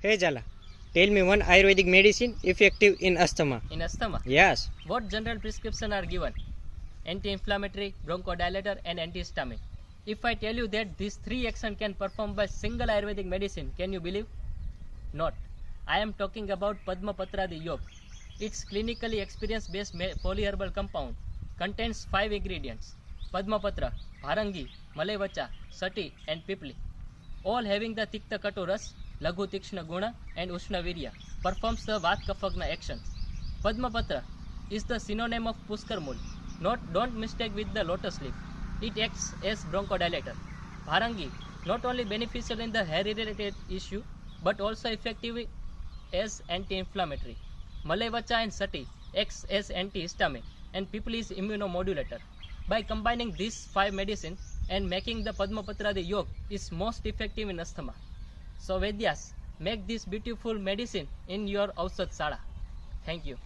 Hey Jala, tell me one Ayurvedic medicine effective in asthma. In asthma, Yes. what general prescription are given? Anti-inflammatory, bronchodilator, and antihistamine. If I tell you that these three actions can perform by single Ayurvedic medicine, can you believe? Not. I am talking about Padmapatradi Yog. It's clinically experience-based polyherbal compound. Contains 5 ingredients: Padmapatra, Bharangi, Malaivacha, Sati, and Pipli. All having the Tikta Katuras, Laghu Tikshna Guna, and Ushna Virya. Performs the Vat Kafagna actions. Padmapatra is the synonym of Puskar Mool. Don't mistake with the lotus leaf. It acts as bronchodilator. Bharangi, not only beneficial in the hair-related issue, but also effective as anti-inflammatory. Malaivacha and Sati acts as antihistamine, and Pipli is immunomodulator. By combining these 5 medicines and making the Padmapatradi Yog is most effective in asthma. So Vedyas, make this beautiful medicine in your Ausad Sala. Thank you.